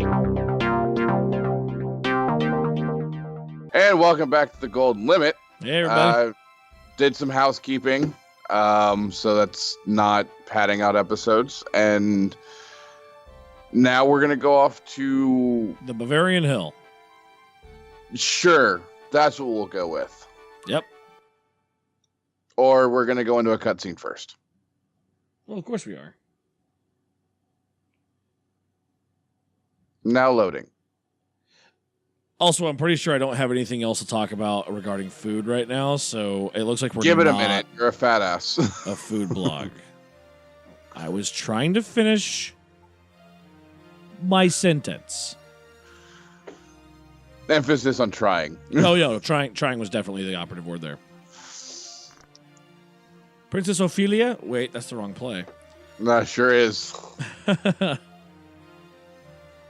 And welcome back to the Golden Limit. Hey, everybody. Did some housekeeping, so that's not padding out episodes. And now we're going to go off to... the Bavarian Hill. Sure, that's what we'll go with. Yep. Or we're going to go into a cutscene first. Well, of course we are. Now loading. Also, I'm pretty sure I don't have anything else to talk about regarding food right now, so it looks like we're Give it a not minute. You're a fat ass. a food blog. I was trying to finish my sentence. Emphasis on trying. Oh, yeah, trying was definitely the operative word there. Princess Ophelia? Wait, that's the wrong play. That sure is.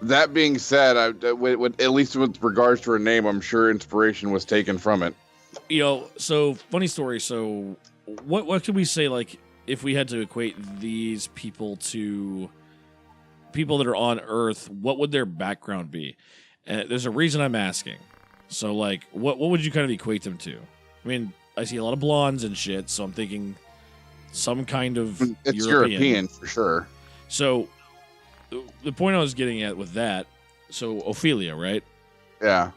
That being said, at least with regards to her name, I'm sure inspiration was taken from it. So funny story. So what could we say, like, if we had to equate these people to people that are on Earth, what would their background be? There's a reason I'm asking. So, like, what would you kind of equate them to? I mean, I see a lot of blondes and shit, so I'm thinking some kind of It's European for sure. So the point I was getting at with that, so Ophelia, right? Yeah.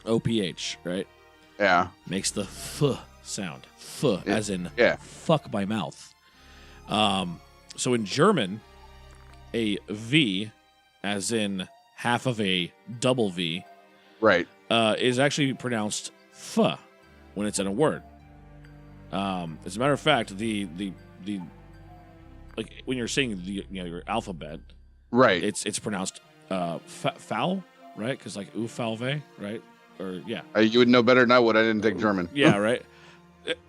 OPH, right? Yeah. Makes the f sound. F, as in fuck my mouth. So in German, a V, as in half of a double V, right, is actually pronounced f when it's in a word. As a matter of fact, the like when you're saying your alphabet, right, it's pronounced foul, right? Because like ufalve, right? Or yeah, you would know better than I would. I didn't take German. Yeah, right.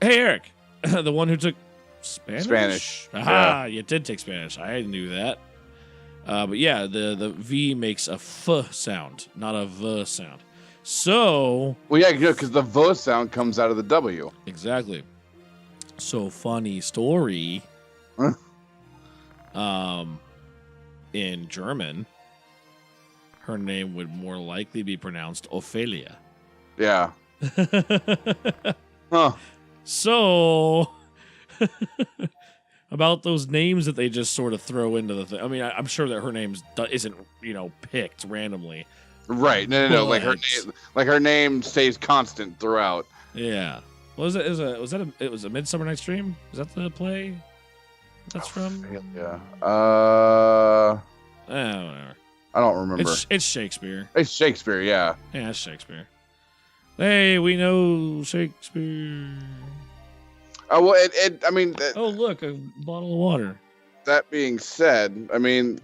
Hey, Eric, the one who took Spanish. Aha, you did take Spanish. I knew that. But yeah, the V makes a f sound, not a v sound. So, well, yeah, because the v sound comes out of the W. Exactly. So funny story. In German, her name would more likely be pronounced Ophelia. Yeah. Huh. So, about those names that they just sort of throw into the thing. I mean, I'm sure that her name isn't, picked randomly. Right. No. Like her name stays constant throughout. Yeah. Was it a Midsummer Night's Dream? Is that the play that's from? Yeah. Whatever. I don't remember. It's Shakespeare. It's Shakespeare, yeah. Yeah, it's Shakespeare. Hey, we know Shakespeare. Oh, well, I mean... oh, look, a bottle of water. That being said, I mean,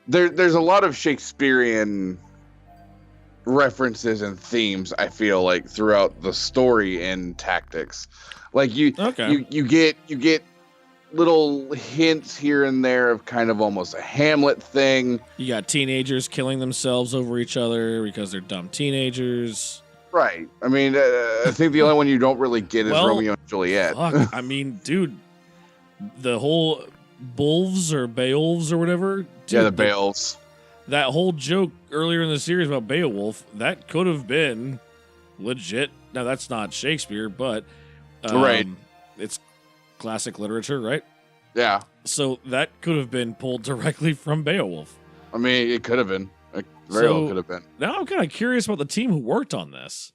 there's a lot of Shakespearean references and themes, I feel like, throughout the story and tactics. Like, you get little hints here and there of kind of almost a Hamlet thing. You got teenagers killing themselves over each other because they're dumb teenagers. Right. I mean, I think the only one you don't really get is Romeo and Juliet. Fuck. I mean, dude, the whole Beowulfs or whatever. Dude, yeah, the Beowulfs. That whole joke earlier in the series about Beowulf, that could have been legit. Now, that's not Shakespeare, but right. It's classic literature, right? Yeah. So that could have been pulled directly from Beowulf. I mean, it could have been. It very well could have been. Now I'm kind of curious about the team who worked on this.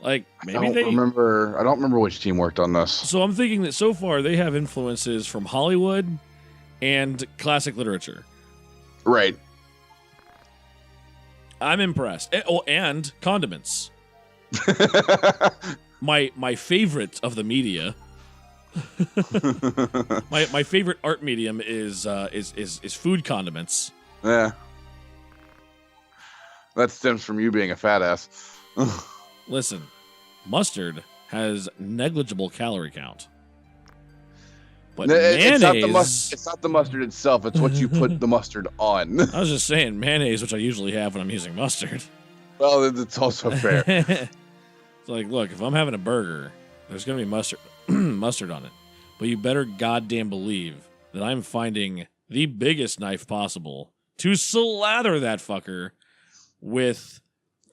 Like, maybe I don't remember which team worked on this. So I'm thinking that so far they have influences from Hollywood and classic literature. Right. I'm impressed. And condiments. My favorite of the media. my favorite art medium is food condiments. Yeah. That stems from you being a fat ass. Listen, mustard has negligible calorie count. But mayonnaise... It's not the mustard itself. It's what you put the mustard on. I was just saying mayonnaise, which I usually have when I'm using mustard. Well, that's also fair. It's like, look, if I'm having a burger, there's going to be mustard on it. But you better goddamn believe that I'm finding the biggest knife possible to slather that fucker with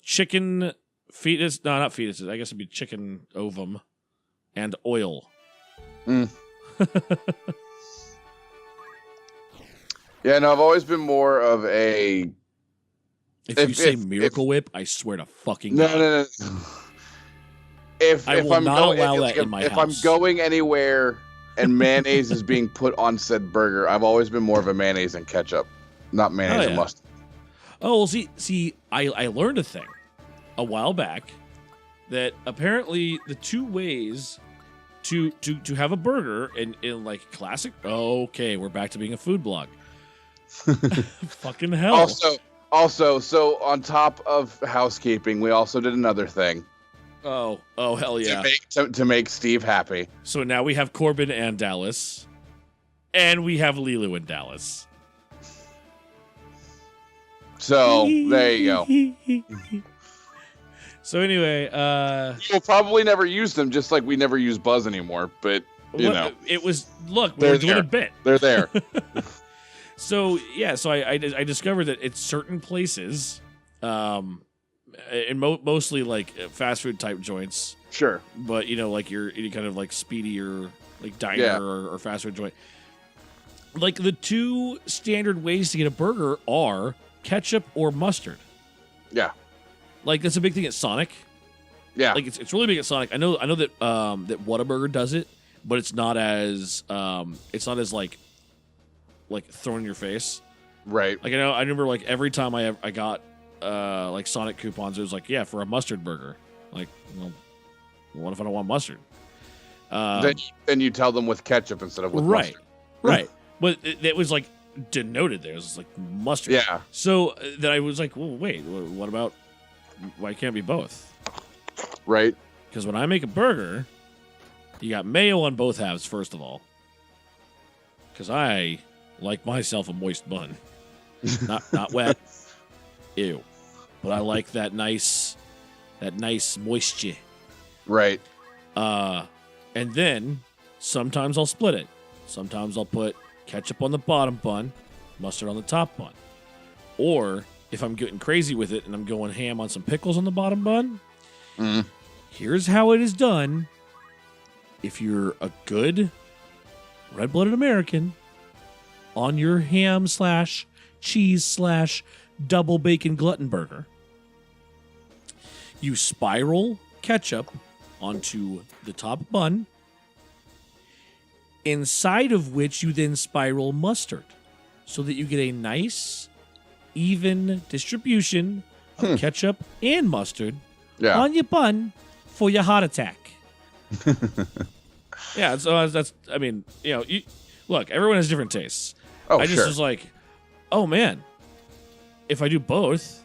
chicken fetus. No, not fetuses. I guess it'd be chicken ovum and oil. Mm. Yeah, no, I've always been more of a. If you say Miracle Whip, I swear to fucking No, God. no. If I will I'm not going, allow like, that in my if house. I'm going anywhere and mayonnaise is being put on said burger, I've always been more of a mayonnaise and ketchup, not mayonnaise and mustard. Oh, well, see, I learned a thing a while back that apparently the two ways to have a burger in like classic. Okay, we're back to being a food blog. Fucking hell. Also, so on top of housekeeping, we also did another thing. Oh, hell yeah. To make Steve happy. So now we have Corbin and Dallas, and we have Lilu and Dallas. So there you go. So anyway, we'll probably never use them, just like we never use Buzz anymore. But you know, it was we're doing a bit. They're there. So yeah, so I discovered that it's certain places, and mostly like fast food type joints. Sure. But like any kind of like speedy or like diner or fast food joint. Like the two standard ways to get a burger are ketchup or mustard. Yeah. Like that's a big thing at Sonic. Yeah. Like it's really big at Sonic. I know that that Whataburger does it, but it's not as like thrown in your face. Right. Like I remember like every time I got like Sonic coupons, it was like, yeah, for a mustard burger. Like, well, what if I don't want mustard? Then you tell them with ketchup instead of with mustard. Right. But it was like denoted there. It was like mustard. Yeah. So then I was like, well, wait, what about, why can't it be both? Right. Because when I make a burger, you got mayo on both halves, first of all. Because I like myself a moist bun. not wet. Ew. But I like that nice moisture. Right. And then sometimes I'll split it. Sometimes I'll put ketchup on the bottom bun, mustard on the top bun. Or if I'm getting crazy with it and I'm going ham on some pickles on the bottom bun, here's how it is done. If you're a good red-blooded American, on your ham / cheese / double bacon glutton burger, you spiral ketchup onto the top bun, inside of which you then spiral mustard, so that you get a nice, even distribution of ketchup and mustard on your bun for your heart attack. Yeah, so that's, I mean, look, everyone has different tastes. I just was like, oh man, if I do both,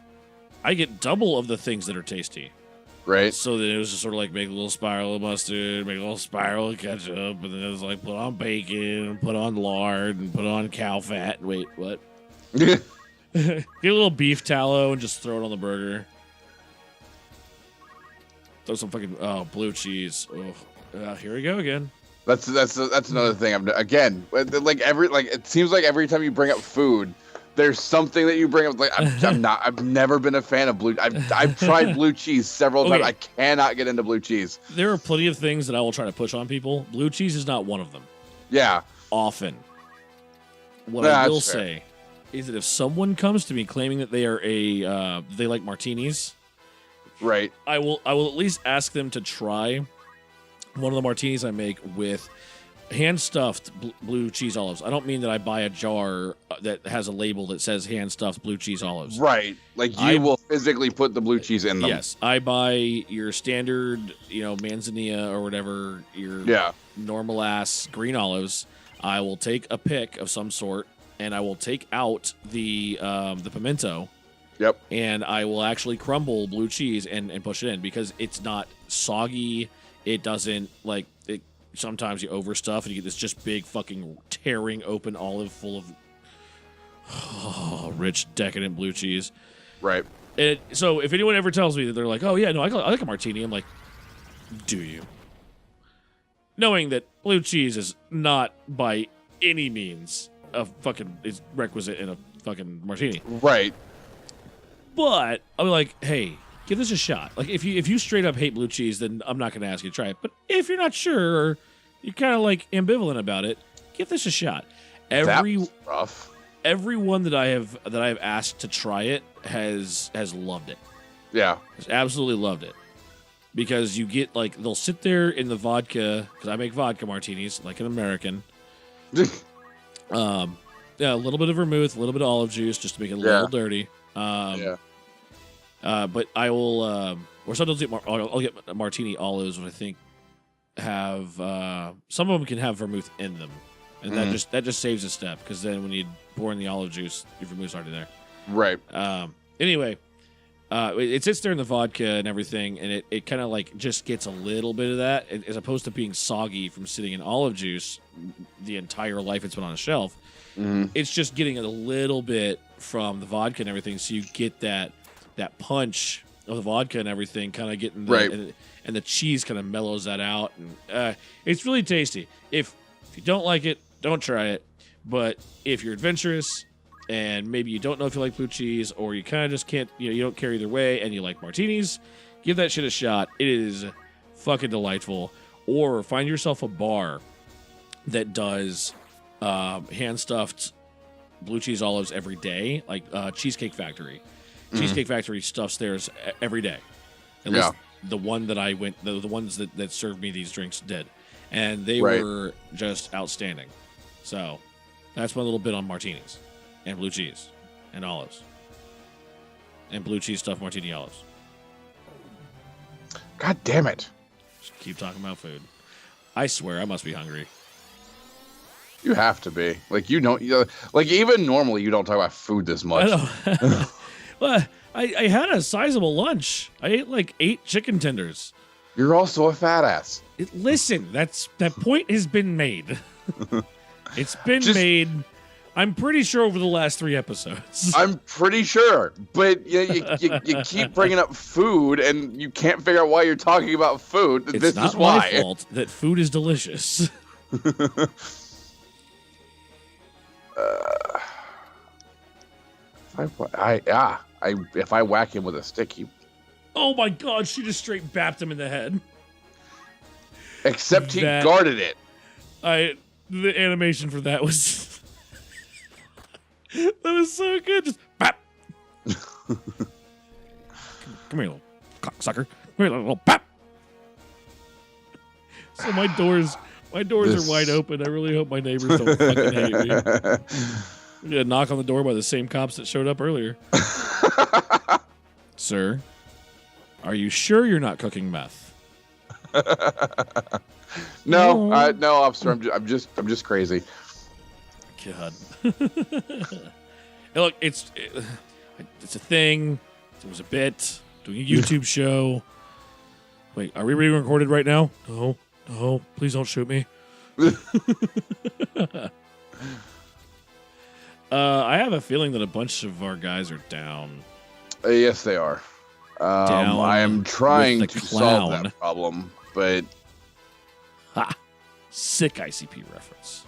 I get double of the things that are tasty. Right. So then it was just sort of like make a little spiral of mustard, make a little spiral of ketchup, and then it was like put on bacon, put on lard, and put on cow fat. Wait, what? Get a little beef tallow and just throw it on the burger. Throw some fucking blue cheese. Oh, here we go again. That's another thing. It seems like every time you bring up food, there's something that you bring up. Like I've never been a fan of blue. I've tried blue cheese several times. I cannot get into blue cheese. There are plenty of things that I will try to push on people. Blue cheese is not one of them. Yeah. Often. What I will say is that if someone comes to me claiming that they are they like martinis, right? I will at least ask them to try one of the martinis I make with hand-stuffed blue cheese olives. I don't mean that I buy a jar that has a label that says hand-stuffed blue cheese olives. Right. Like you will physically put the blue cheese in them. Yes. I buy your standard, manzanilla or whatever, your normal-ass green olives. I will take a pick of some sort, and I will take out the pimento. Yep. And I will actually crumble blue cheese and push it in because it's not soggy. It doesn't, sometimes you overstuff and you get this just big fucking tearing open olive full of rich, decadent blue cheese. Right. So if anyone ever tells me that they're like, oh, yeah, no, I like a martini, I'm like, do you? Knowing that blue cheese is not by any means a fucking is requisite in a fucking martini. Right. But I'll be like, hey, give this a shot. Like if you straight up hate blue cheese, then I'm not going to ask you to try it. But if you're not sure or you're kind of like ambivalent about it, give this a shot. That was rough. Everyone that I've asked to try it has loved it. Yeah. Has absolutely loved it. Because you get like they'll sit there in the vodka because I make vodka martinis like an American. Yeah, a little bit of vermouth, a little bit of olive juice just to make it a little dirty. But I will, or sometimes I'll get martini olives, which I think have some of them can have vermouth in them, and that just saves a step because then when you pour in the olive juice, your vermouth's already there. Right. Anyway, it sits there in the vodka and everything, and it kind of like just gets a little bit of that, as opposed to being soggy from sitting in olive juice the entire life it's been on a shelf. It's just getting a little bit from the vodka and everything, so you get that punch of the vodka and everything, kind of getting and the cheese kind of mellows that out, and it's really tasty. If you don't like it, don't try it. But if you're adventurous and maybe you don't know if you like blue cheese, or you kind of just can't, you don't care either way, and you like martinis, give that shit a shot. It is fucking delightful. Or find yourself a bar that does hand-stuffed blue cheese olives every day, like Cheesecake Factory. Cheesecake Factory stuffs theirs every day. At least the one that I went, the ones that served me these drinks did. And they were just outstanding. So that's my little bit on martinis and blue cheese and olives and blue cheese stuffed martini olives. God damn it. Just keep talking about food. I swear I must be hungry. You have to be. Like, like, even normally you don't talk about food this much. I know. Well, I had a sizable lunch. I ate like 8 chicken tenders. You're also a fat ass. Listen, that point has been made. It's been made. I'm pretty sure over the last 3 episodes. I'm pretty sure, but you keep bringing up food, and you can't figure out why you're talking about food. It's not my fault that food is delicious. If I whack him with a stick, he. Oh my God! She just straight bapped him in the head. Except he guarded it. The animation for that was that was so good. Just bap. Come here, little cocksucker. Come here, little bap. So my doors are wide open. I really hope my neighbors don't fucking hate me. I'm gonna knock on the door by the same cops that showed up earlier. Sir, are you sure you're not cooking meth? No, officer. I'm just crazy. God. Hey, look, it's a thing. It was a bit. Doing a YouTube show. Wait, are we being recorded right now? No, please don't shoot me. I have a feeling that a bunch of our guys are down. Yes, they are. I am trying to solve that problem, but... Ha! Sick ICP reference.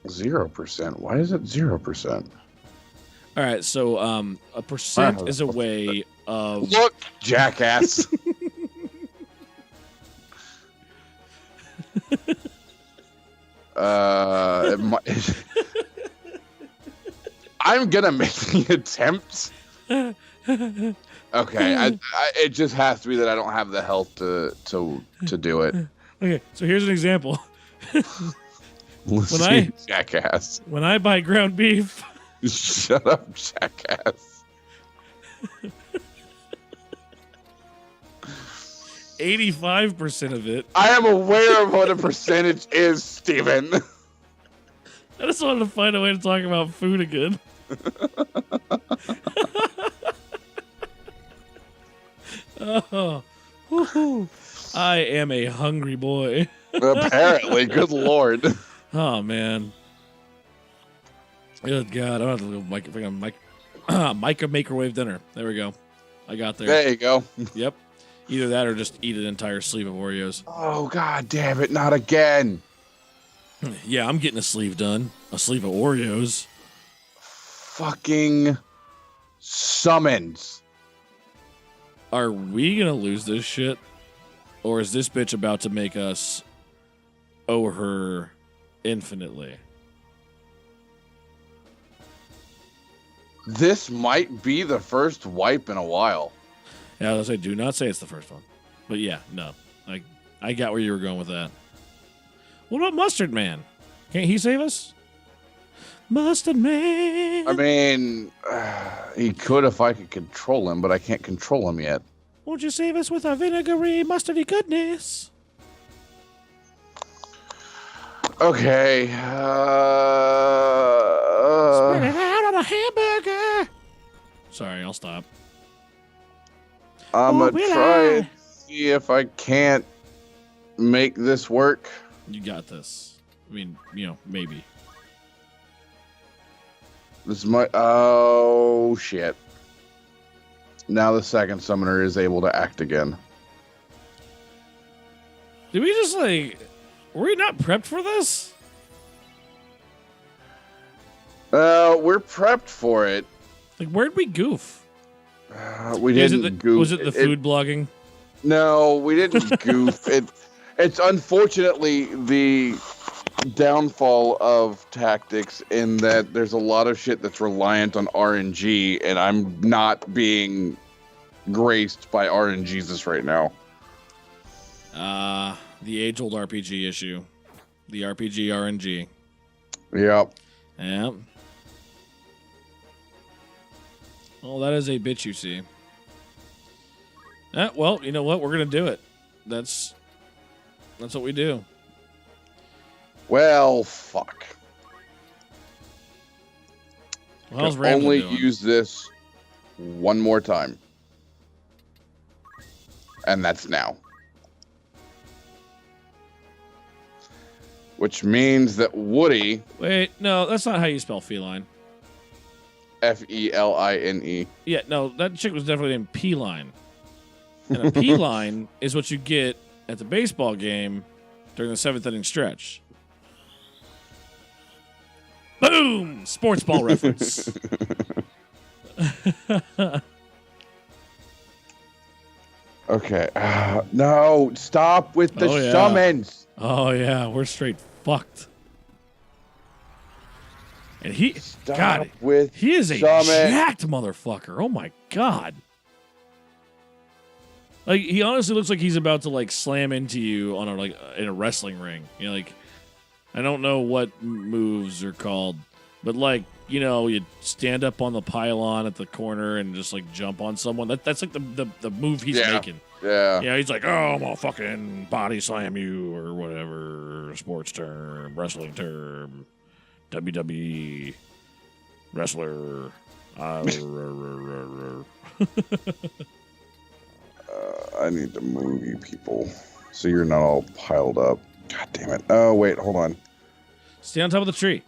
0%. Why is it 0%? All right, so a percent is a way of... Look, jackass! I'm gonna make the attempt. Okay, it just has to be that I don't have the health to do it. Okay, so here's an example. Jackass. When I buy ground beef. Shut up, jackass. 85% of it. I am aware of what a percentage is, Steven. I just wanted to find a way to talk about food again. Oh, woo-hoo. I am a hungry boy. Apparently, good lord. Oh man. Good God, I don't have to go Microwave dinner. There we go. I got there. There you go. Yep. Either that or just eat an entire sleeve of Oreos. Oh, god damn it, not again. Yeah, I'm getting a sleeve done. A sleeve of Oreos. Fucking summons. Are we gonna lose this shit? Or is this bitch about to make us owe her infinitely? This might be the first wipe in a while. Yeah, I was gonna say, do not say it's the first one. But yeah, no. I got where you were going with that. What about Mustard Man? Can't he save us? Mustard Man! I mean, he could if I could control him, but I can't control him yet. Won't you save us with our vinegary, mustardy goodness? Okay. Spread it out on a hamburger! Sorry, I'll stop. I'm Or gonna will try I? and see if I can't make this work. You got this. I mean, maybe. This might. Oh shit! Now the second summoner is able to act again. Did we just were we not prepped for this? We're prepped for it. Where'd we goof? We didn't goof. Was it the food blogging? No, we didn't goof. It's unfortunately the downfall of tactics in that there's a lot of shit that's reliant on RNG, and I'm not being graced by RNGs right now. The age-old RPG issue. The RPG RNG. Yep. Yeah. Well, that is a bitch, you see. Well, you know what? We're going to do it. That's what we do. Well, fuck. Well, how's Can Ramsey only doing? use this one more time. And that's now. Which means that Woody, Wait, no, that's not how you spell feline. Feline. Yeah, no, that chick was definitely named P-line. And a P-line is what you get at the baseball game during the 7th inning stretch. Boom! Sports ball reference. Okay. No, stop with the Oh, yeah. summons. Oh, yeah, we're straight fucked. And Stop God, with he is a summon. jacked motherfucker. Oh, my God. He honestly looks like he's about to, slam into you on in a wrestling ring. I don't know what moves are called, but you stand up on the pylon at the corner and just jump on someone. That's the move he's making. Yeah. Yeah, he's like, oh, I'm gonna fucking body slam you or whatever sports term, wrestling term, WWE wrestler. I need to move you people so you're not all piled up. God damn it. Oh, wait, hold on. Stay on top of the tree.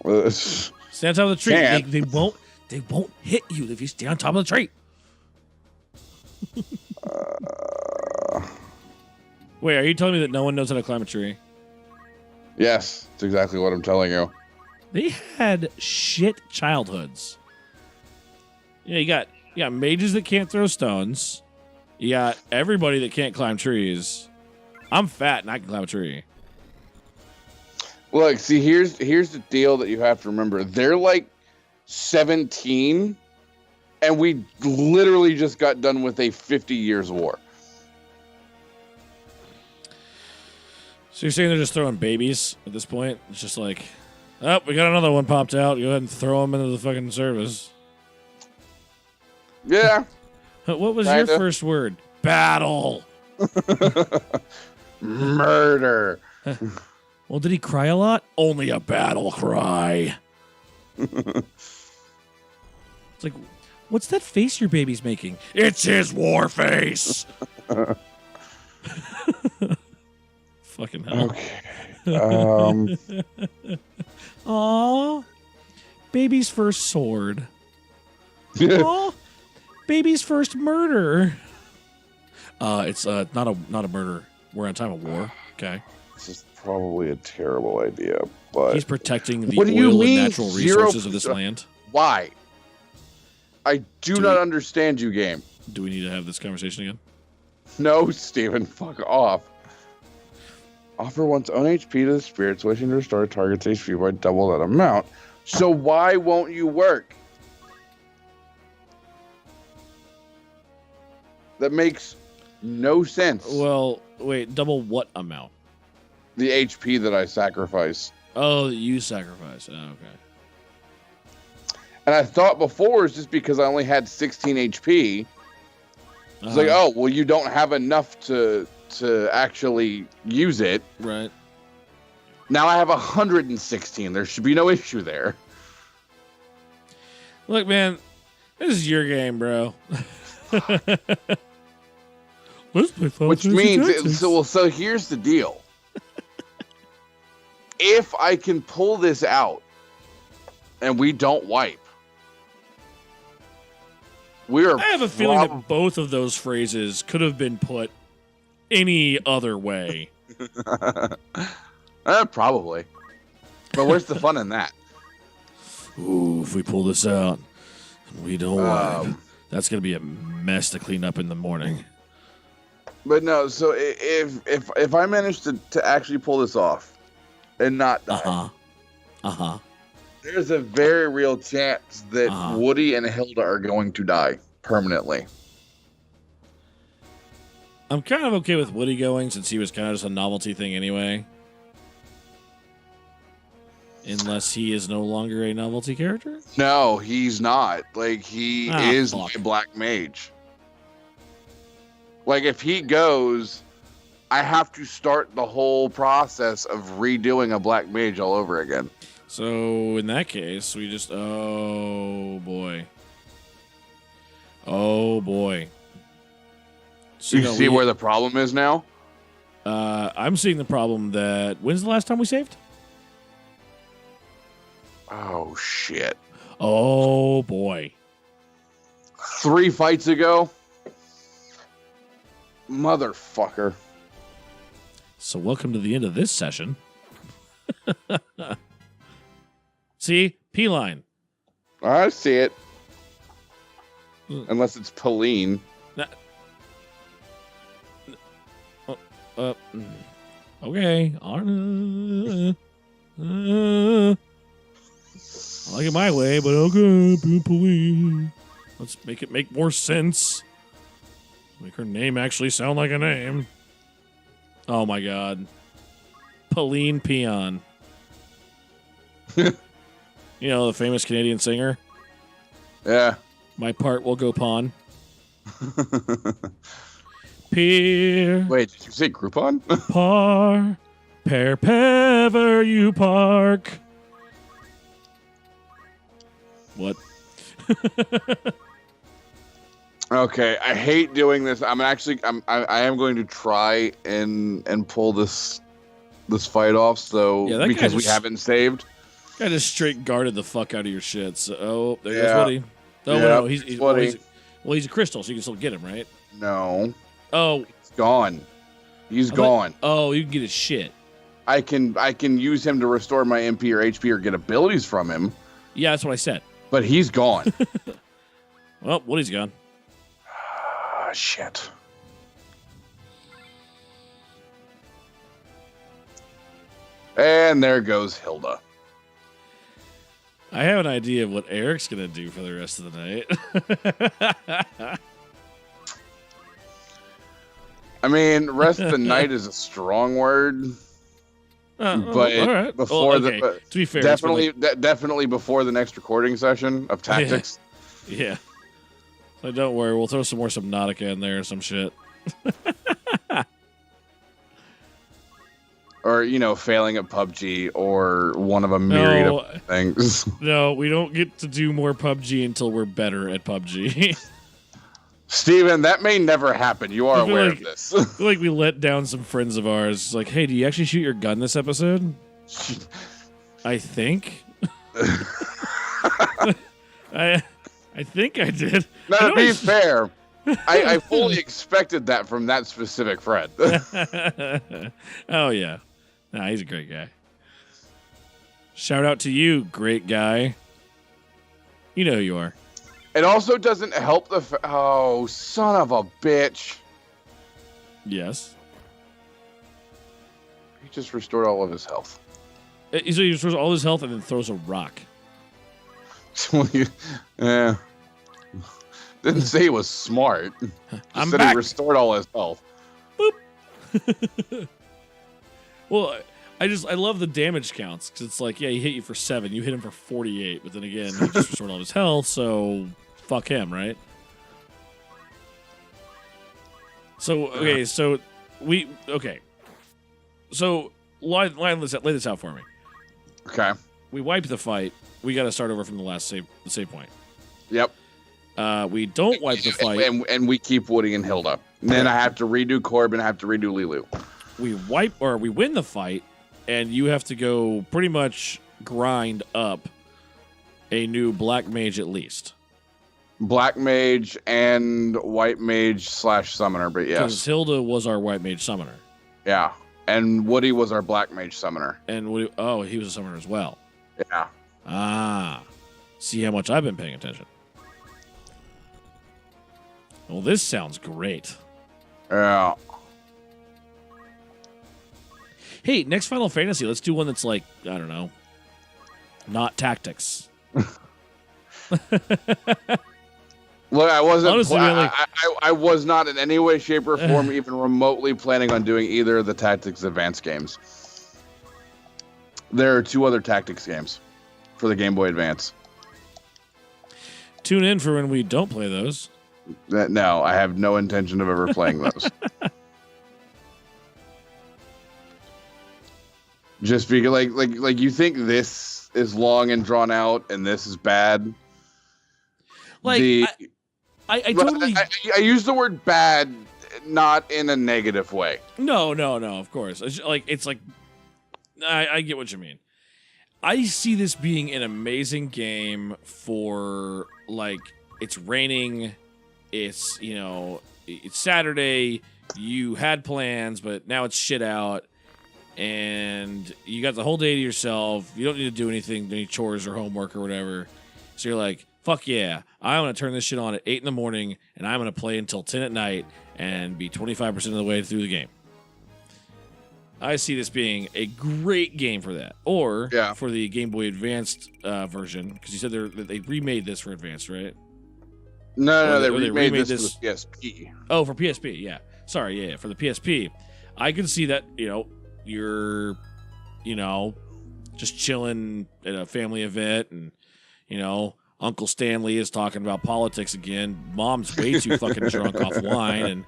Uh, Stay on top of the tree. Can't. They won't hit you if you stay on top of the tree. Wait, are you telling me that no one knows how to climb a tree? Yes, that's exactly what I'm telling you. They had shit childhoods. Yeah, you got mages that can't throw stones. You got everybody that can't climb trees. I'm fat and I can climb a tree. Look, see, here's the deal that you have to remember. They're 17, and we literally just got done with a 50 years war. So you're saying they're just throwing babies at this point? It's just we got another one popped out. Go ahead and throw them into the fucking service. Yeah. What was Kinda. your first word? Battle. Murder. Well, did he cry a lot? Only a battle cry. It's what's that face your baby's making? It's his war face. Fucking hell. Okay. Aw. Baby's first sword. Aw. Baby's first murder. It's not a murder. We're in a time of war. Okay. This is probably a terrible idea, but He's protecting the What do you oil and mean, natural 0%? resources of this land. why? I do not understand you, game. Do we need to have this conversation again? No, Steven, fuck off. Offer one's own HP to the spirits wishing to restore a target's HP by double that amount. So why won't you work? That makes no sense. Well, wait, double what amount? The HP that I sacrifice. Oh, you sacrifice. Oh, okay. And I thought before it's just because I only had 16 HP. It's like, oh, well, you don't have enough to actually use it. Right. Now I have 116. There should be no issue there. Look, man, this is your game, bro. Let's play Final Which Fantasy means, Tactics. so here's the deal. If I can pull this out and we don't wipe, I have a feeling that both of those phrases could have been put any other way. Probably. But where's the fun in that? Ooh, if we pull this out and we don't wipe, that's going to be a mess to clean up in the morning. But no, so if I manage to actually pull this off and not die, there's a very real chance that Woody and Hilda are going to die permanently. I'm kind of okay with Woody going since he was kind of just a novelty thing anyway. Unless he is no longer a novelty character? No, he's not. Like, he is my black mage. Like, if he goes, I have to start the whole process of redoing a black mage all over again. So, in that case, we just... Oh, boy. Oh, boy. So, you see where the problem is now? I'm seeing the problem that... When's the last time we saved? Oh, shit. Oh, boy. 3 fights ago? Motherfucker. So, welcome to the end of this session. See? P-line. I see it. Unless it's Pauline. Okay. I like it my way, but okay, Pauline. Let's make it make more sense. Make her name actually sound like a name. Oh my god. Pauline Peon. You know, the famous Canadian singer? Yeah. My part will go pawn. Peer. Wait, did you say Groupon? Par. Pear pever you park. What? Okay, I hate doing this. I am going to try and pull this fight off. So Yeah, because we haven't saved. I just straight guarded the fuck out of your shit. So, oh, there goes Woody. Oh, no, he's Woody. He's a crystal, so you can still get him, right? No. Oh, He's gone. He's gone. Oh, you can get his shit. I can use him to restore my MP or HP or get abilities from him. Yeah, that's what I said. But he's gone. Well, Woody's gone. Ah, shit. And there goes Hilda. I have an idea of what Eric's going to do for the rest of the night. I mean, rest of the night is a strong word. But all right. before to be fair, definitely before the next recording session of Tactics. Yeah. So don't worry, we'll throw some more Subnautica in there or some shit. Or, failing at PUBG or one of a myriad of things. No, we don't get to do more PUBG until we're better at PUBG. Steven, that may never happen. You are aware of this. I feel like we let down some friends of ours. It's like, hey, do you actually shoot your gun this episode? I think. I think I did. Now, to be fair, I fully expected that from that specific friend. Oh yeah, nah, he's a great guy. Shout out to you, great guy. You know who you are. It also doesn't help oh, son of a bitch. Yes. He just restored all of his health. So he restores all his health and then throws a rock. Yeah. Didn't say he was smart. I'm said back. He restored all his health. Boop. Well, I love the damage counts because it's like, yeah, he hit you for 7, you hit him for 48, but then again, he just restored all his health, so fuck him, right? So okay, so lay this out for me. Okay. We wipe the fight. We got to start over from the save point. Yep. We don't wipe the fight, and we keep Woody and Hilda. And then I have to redo Corbin. I have to redo Lilu. We win the fight, and you have to go pretty much grind up a new black mage at least. Black mage and white mage / summoner, but yes. Because Hilda was our white mage summoner. Yeah. And Woody was our black mage summoner. And Woody, he was a summoner as well. Yeah. Ah. See how much I've been paying attention. Well, this sounds great. Yeah. Hey, next Final Fantasy, let's do one that's like, I don't know, not tactics. Look, I wasn't. Honestly, I was not in any way, shape, or form even remotely planning on doing either of the Tactics Advance games. There are 2 other Tactics games for the Game Boy Advance. Tune in for when we don't play those. No, I have no intention of ever playing those. Just because, like, you think this is long and drawn out, and this is bad. Like, I totally. I use the word bad, not in a negative way. No. Of course, it's like I get what you mean. I see this being an amazing game for, like, it's raining, it's, it's Saturday, you had plans, but now it's shit out, and you got the whole day to yourself, you don't need to do anything, any chores or homework or whatever, so you're like, fuck yeah, I want to turn this shit on at 8 in the morning, and I'm going to play until 10 at night, and be 25% of the way through the game. I see this being a great game for that. Or for the Game Boy Advanced version, because you said they remade this for Advanced, right? No, they remade this for the PSP. Oh, for PSP, yeah. Sorry, yeah, for the PSP. I can see that, you're, just chilling at a family event, and, Uncle Stanley is talking about politics again. Mom's way too fucking drunk off wine, and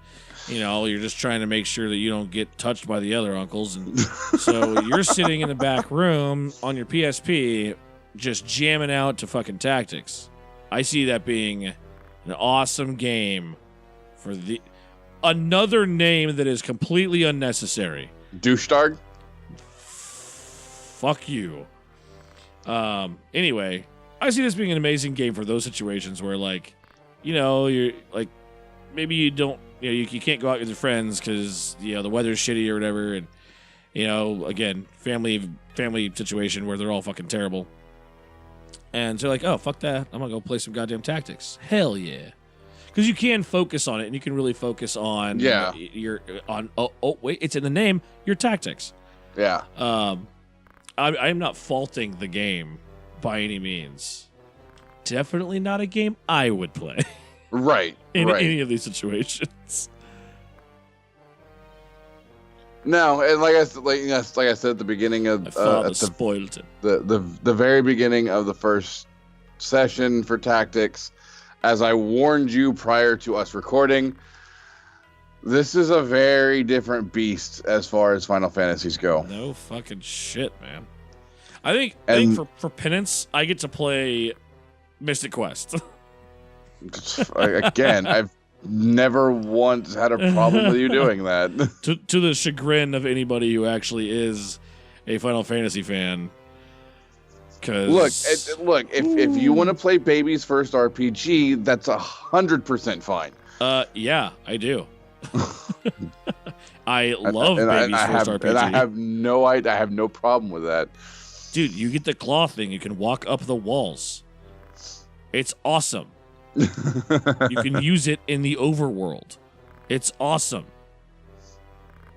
you're just trying to make sure that you don't get touched by the other uncles. And so you're sitting in the back room on your PSP just jamming out to fucking Tactics. I see that being an awesome game for another name that is completely unnecessary. Douchedog? Fuck you. Anyway, I see this being an amazing game for those situations where, like, you're like, maybe you don't, you can't go out with your friends because, the weather's shitty or whatever. And, again, family situation where they're all fucking terrible. And so they're like, oh, fuck that. I'm going to go play some goddamn Tactics. Hell yeah. Because you can focus on it, and you can really focus on wait, it's in the name, your Tactics. Yeah. I'm not faulting the game by any means. Definitely not a game I would play. Right. In any of these situations. No, and like I said at the beginning of spoiled it. The very beginning of the first session for Tactics, as I warned you prior to us recording, this is a very different beast as far as Final Fantasies go. No fucking shit, man. I think for penance, I get to play Mystic Quest. Again, I've never once had a problem with you doing that. To the chagrin of anybody who actually is a Final Fantasy fan. Look, if you want to play baby's first RPG, that's 100% fine. Yeah, I do. I love and Baby's I first have, RPG. and I have no problem with that. Dude, you get the claw thing. You can walk up the walls. It's awesome. You can use it in the overworld. It's awesome.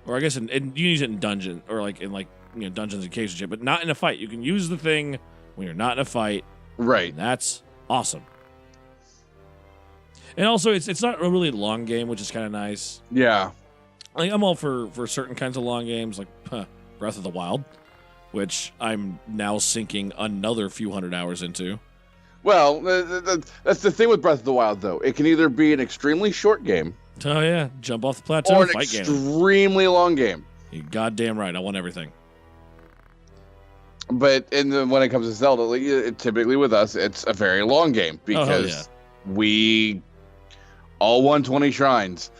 Or I guess you can use it in dungeon or like in dungeons and caves and shit, but not in a fight. You can use the thing when you're not in a fight. Right. And that's awesome. And also, it's not a really long game, which is kind of nice. Yeah. Like I'm all for certain kinds of long games, like Breath of the Wild, which I'm now sinking another few hundred hours into. Well, that's the thing with Breath of the Wild, though. It can either be an extremely short game. Oh yeah, jump off the plateau, Or an fight game. extremely long game. You're goddamn right. I want everything. But when it comes to Zelda, typically with us, it's a very long game because we all 120 shrines,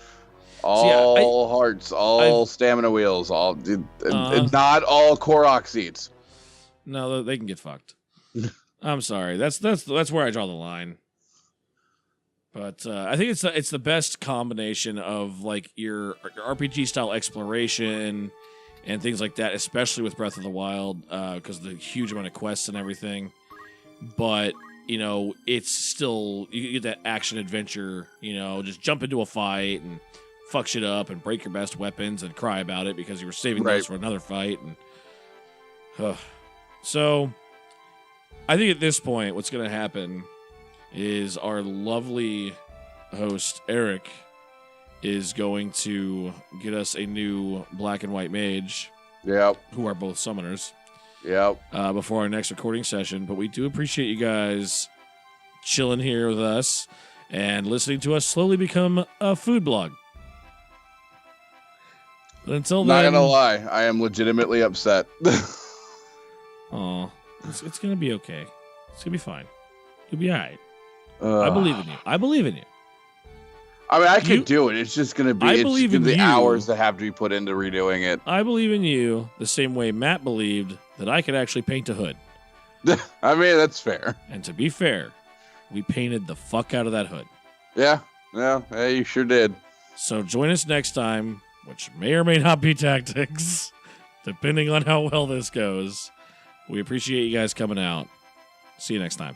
all hearts, all stamina wheels, not all Korok seeds. No, they can get fucked. I'm sorry. That's where I draw the line. But I think it's the best combination of like your RPG style exploration and things like that, especially with Breath of the Wild, because of the huge amount of quests and everything. But it's still you get that action adventure. Just jump into a fight and fuck shit up and break your best weapons and cry about it because you were saving those for another fight. And so, I think at this point, what's going to happen is our lovely host, Eric, is going to get us a new black and white mage. Yep. Who are both summoners. Yep. Before our next recording session. But we do appreciate you guys chilling here with us and listening to us slowly become a food blog. But until then... Not gonna lie, I am legitimately upset. Aw. It's going to be okay. It's going to be fine. You'll be all right. I believe in you. I believe in you. I mean, I could do it. It's just going to be the you. hours that have to be put into redoing it. I believe in you the same way Matt believed that I could actually paint a hood. I mean, that's fair. And to be fair, we painted the fuck out of that hood. Yeah, you sure did. So join us next time, which may or may not be Tactics, depending on how well this goes. We appreciate you guys coming out. See you next time.